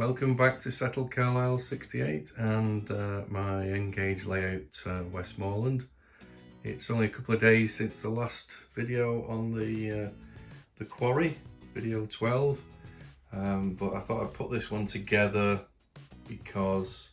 Welcome back to Settle Carlisle 68 and my N Gauge Layout Westmorland. It's only a couple of days since the last video on the quarry, video 12, but I thought I'd put this one together because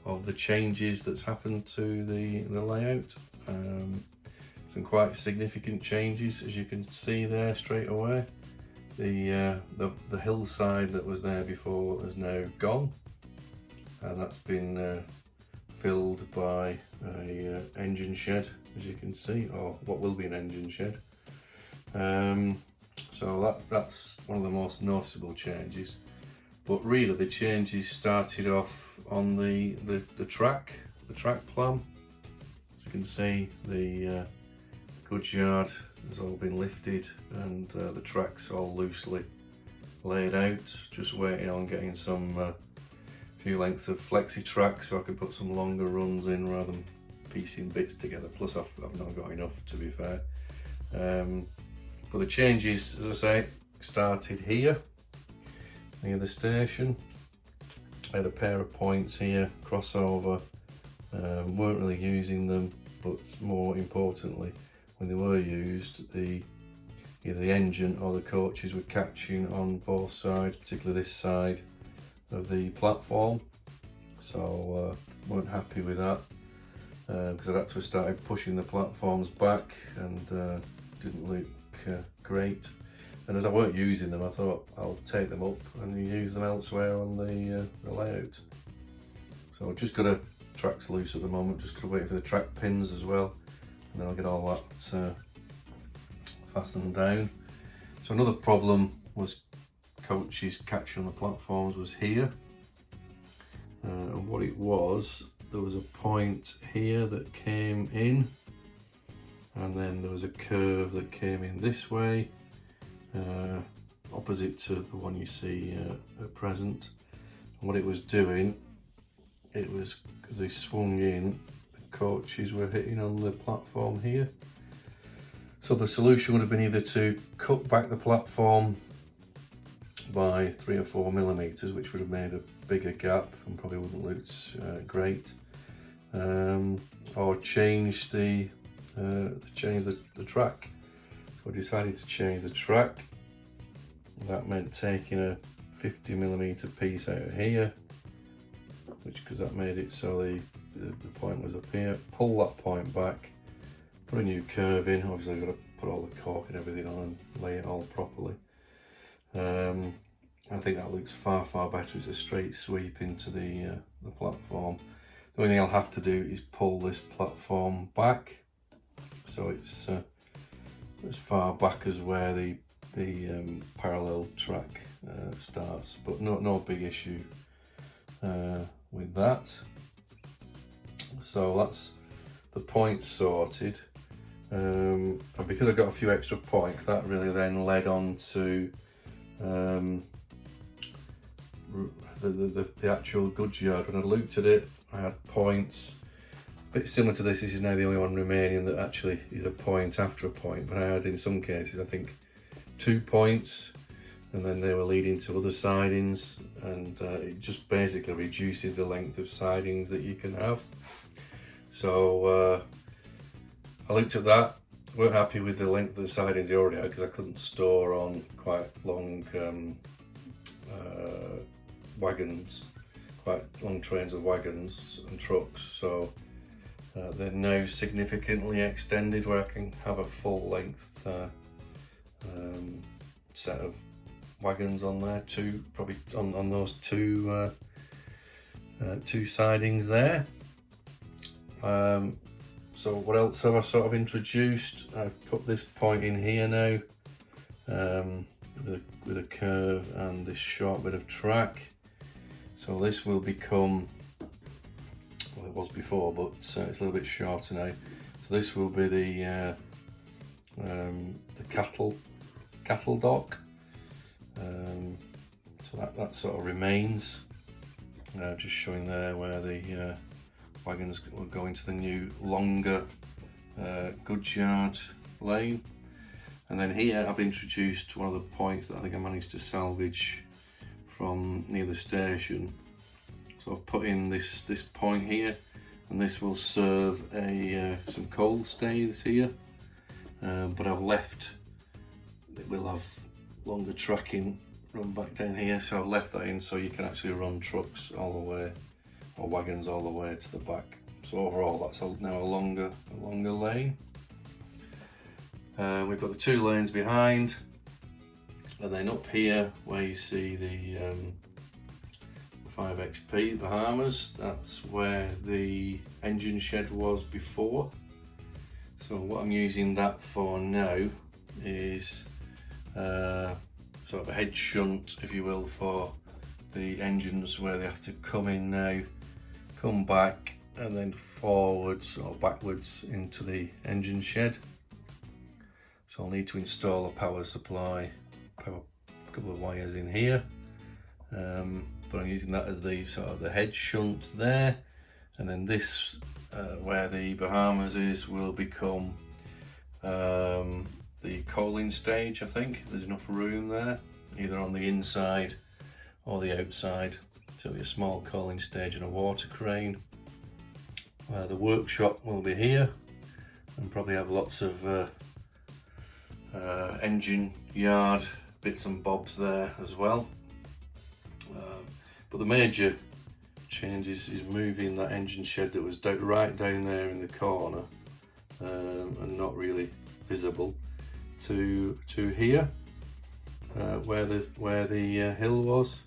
of the changes that's happened to the layout. Some quite significant changes, as you can see there straight away. The hillside that was there before has now gone, and that's been filled by a engine shed, as you can see, or what will be an engine shed. So that's one of the most noticeable changes. But really, the changes started off on the track plan. As you can see, the goods yard has all been lifted and the track's all loosely laid out, just waiting on getting some few lengths of flexi track so I can put some longer runs in rather than piecing bits together. Plus I've not got enough, to be fair. But the changes, as I say, started here near the station. I had a pair of points here, crossover, weren't really using them, but more importantly, when they were used, either the engine or the coaches were catching on both sides, particularly this side of the platform. So weren't happy with that because I'd had to have started pushing the platforms back and didn't look great. And as I weren't using them, I thought I'll take them up and use them elsewhere on the layout. So I've just got a tracks loose at the moment, just got to wait for the track pins as well. And then I'll get all that fastened down. So another problem was coaches catching on the platforms was here. And what it was, there was a point here that came in, and then there was a curve that came in this way, opposite to the one you see at present. And what it was doing, it was, as they swung in, coaches were hitting on the platform here. So the solution would have been either to cut back the platform by 3 or 4 millimeters, which would have made a bigger gap and probably wouldn't look great, or change the track. So I decided to change the track. That meant taking a 50 millimeter piece out of here, because that made it so the point was up here. Pull that point back, put a new curve in. Obviously I've got to put all the cork and everything on and lay it all properly. I think that looks far better. It's a straight sweep into the platform. The only thing I'll have to do is pull this platform back so it's as far back as where the parallel track starts, but no big issue with that. So that's the points sorted, and because I got a few extra points, that really then led on to the actual goods yard. When I looked at it, I had points a bit similar to this. This is now the only one remaining that actually is a point after a point, but I had in some cases I think 2 points, and then they were leading to other sidings, and it just basically reduces the length of sidings that you can have. So I looked at that, weren't happy with the length of the sidings they already had because I couldn't store on quite long wagons, quite long trains of wagons and trucks. So they're now significantly extended where I can have a full length set of wagons on there, probably on those two sidings there. So what else have I sort of introduced? I've put this point in here now with a curve and this short bit of track. So this will become, well, it was before, but it's a little bit shorter now. So this will be the cattle dock. So that sort of remains. Just showing there where the wagons will go into the new longer goods yard lane. And then here I've introduced one of the points that I think I managed to salvage from near the station. So I've put in this point here, and this will serve some coal stays here, but I've left, it will have longer tracking run back down here, so I've left that in so you can actually run trucks all the way, or wagons all the way to the back. So overall that's now a longer lane. We've got the 2 lanes behind, and then up here where you see the 5XP Bahamas, that's where the engine shed was before. So what I'm using that for now is sort of a head shunt, if you will, for the engines where they have to come in now, come back, and then forwards or backwards into the engine shed. So I'll need to install a power supply, a couple of wires in here, but I'm using that as the sort of the head shunt there, and then this where the Bahamas is will become the coaling stage. I think there's enough room there, either on the inside or the outside. So it'll be a small coaling stage and a water crane. The workshop will be here, and probably have lots of engine yard bits and bobs there as well. But the major change is moving that engine shed that was right down there in the corner and not really visible to here where the hill was.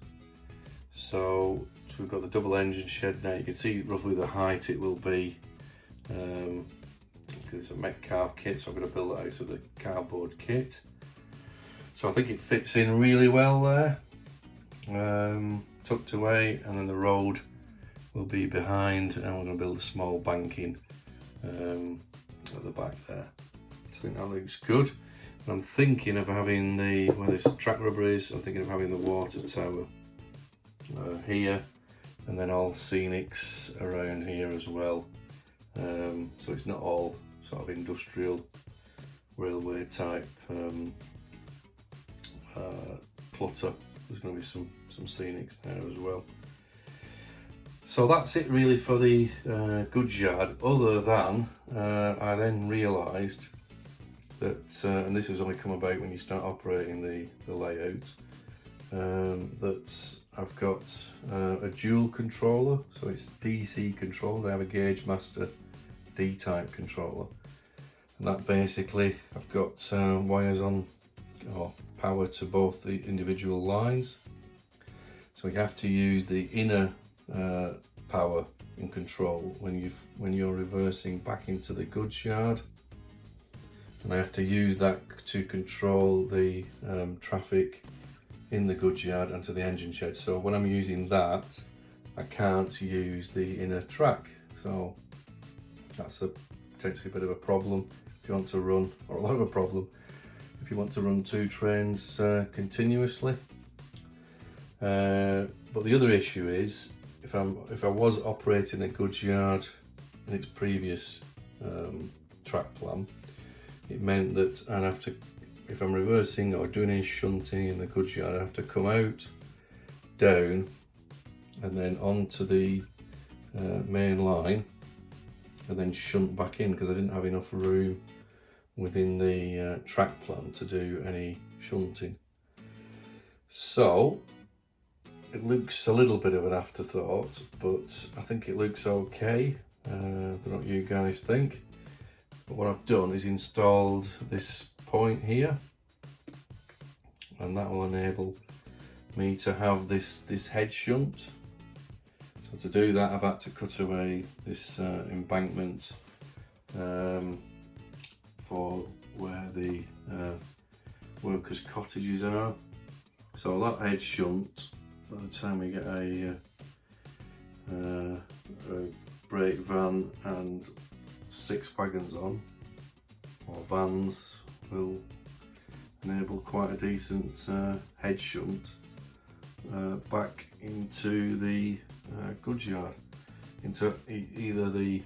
So we've got the double engine shed now. You can see roughly the height it will be, because it's a Metcalf kit, so I'm going to build it out of the cardboard kit. So I think it fits in really well there, tucked away, and then the road will be behind, and we're going to build a small banking at the back there. So I think that looks good. And I'm thinking of having where this track rubber is, I'm thinking of having the water tower here, and then all scenics around here as well. So it's not all sort of industrial railway type clutter. There's going to be some scenics there as well. So that's it really for the goods yard, other than I then realised that, and this has only come about when you start operating the layout, that I've got a dual controller, so it's DC controlled. I have a Gauge Master D-type controller, and that basically I've got wires on, or power to both the individual lines. So you have to use the inner power and control when you're reversing back into the goods yard, and I have to use that to control the traffic in the goods yard and to the engine shed. So when I'm using that, I can't use the inner track, so that's potentially a bit of a problem if you want to run, or a lot of a problem if you want to run 2 trains continuously. But the other issue is, if I was operating a goods yard in its previous track plan, it meant that I'd have to, if I'm reversing or doing any shunting in the goods yard, I have to come out, down, and then onto the main line, and then shunt back in, because I didn't have enough room within the track plan to do any shunting. So it looks a little bit of an afterthought, but I think it looks okay. I don't know what you guys think. But what I've done is installed this point here, and that will enable me to have this head shunt. So to do that, I've had to cut away this embankment for where the workers' cottages are. So that head shunt, by the time we get a brake van and 6 wagons on, or vans, will enable quite a decent head shunt back into the goods yard, into either the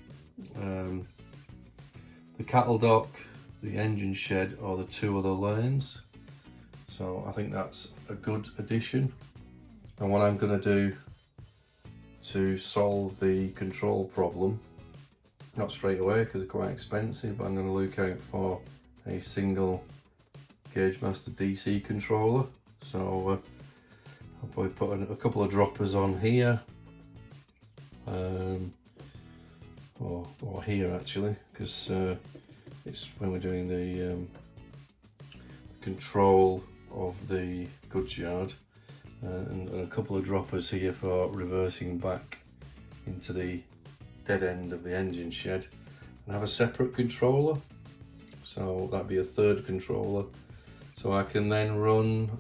cattle dock, the engine shed, or the 2 other lanes. So I think that's a good addition. And what I'm going to do to solve the control problem, not straight away because they're quite expensive, but I'm going to look out for a single Gauge Master DC controller. So I'll probably put a couple of droppers on here, or here actually, because it's when we're doing the control of the goods yard, and a couple of droppers here for reversing back into the dead end of the engine shed, and have a separate controller. So that'd be a third controller, so I can then run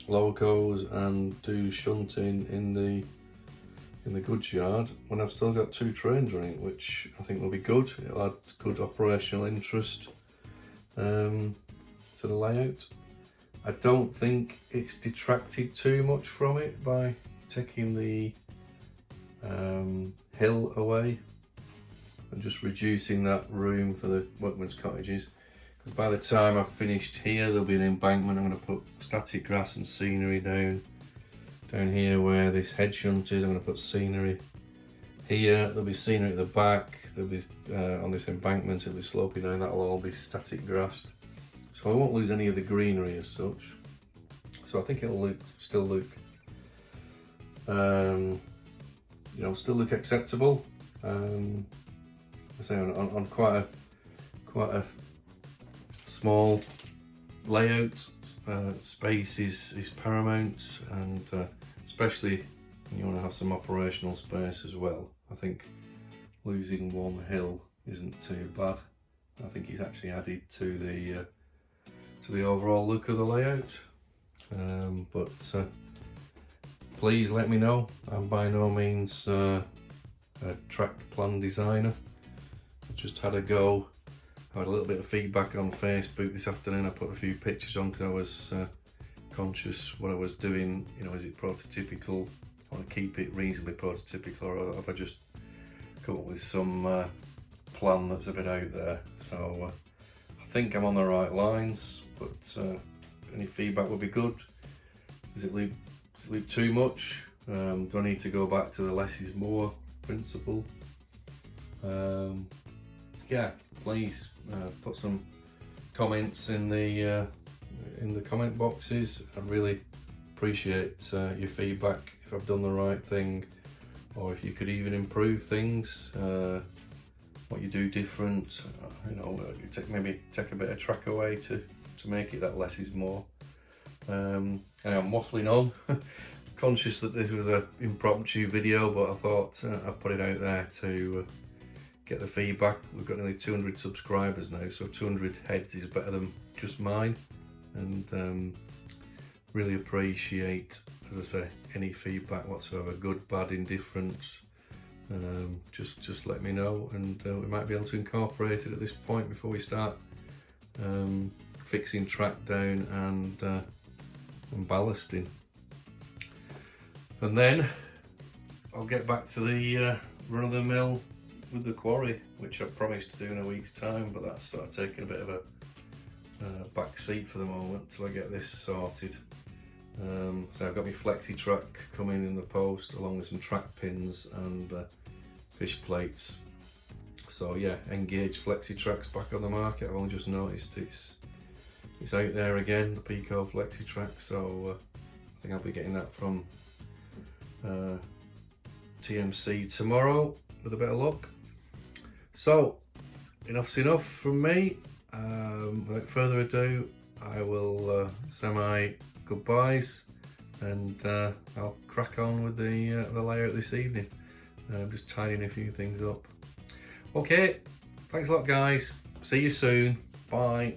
locos and do shunting in the goods yard when I've still got 2 trains running, which I think will be good. It'll add good operational interest to the layout. I don't think it's detracted too much from it by taking the hill away and just reducing that room for the workmen's cottages. Because by the time I've finished here, there'll be an embankment. I'm going to put static grass and scenery down here where this head shunt is. I'm going to put scenery here. There'll be scenery at the back. There'll be on this embankment, it'll be sloping down. That'll all be static grass. So I won't lose any of the greenery as such. So I think it'll still look, you know, still look acceptable. I say on quite a small layout, space is paramount, and especially when you want to have some operational space as well. I think losing one hill isn't too bad. I think it's actually added to the overall look of the layout. But please let me know. I'm by no means a track plan designer. I just had a go. I had a little bit of feedback on Facebook this afternoon. I put a few pictures on because I was conscious what I was doing. You know, is it prototypical? I want to keep it reasonably prototypical, or have I just come up with some plan that's a bit out there? So I think I'm on the right lines, but any feedback would be good. Does it look too much? Do I need to go back to the less is more principle? Yeah, please put some comments in the comment boxes. I really appreciate your feedback, if I've done the right thing, or if you could even improve things, what you do different. You know, maybe take a bit of track away to make it that less is more. And I'm waffling on. Conscious that this was an impromptu video, but I thought I'd put it out there to get the feedback. We've got nearly 200 subscribers now, so 200 heads is better than just mine, and really appreciate, as I say, any feedback whatsoever, good, bad, indifference. Just let me know, and we might be able to incorporate it at this point before we start fixing track down and ballasting. And then I'll get back to the run of the mill with the quarry, which I promised to do in a week's time, but that's sort of taking a bit of a back seat for the moment till I get this sorted. So I've got my flexi track coming in the post, along with some track pins and fish plates. So yeah, N Gauge flexi tracks back on the market. I've only just noticed it's out there again, the Pico flexi track. So I think I'll be getting that from TMC tomorrow with a bit of luck. So enough's enough from me. Without further ado, I will say my goodbyes, and I'll crack on with the layout this evening. Just tidying a few things up. Okay, thanks a lot guys, see you soon, bye.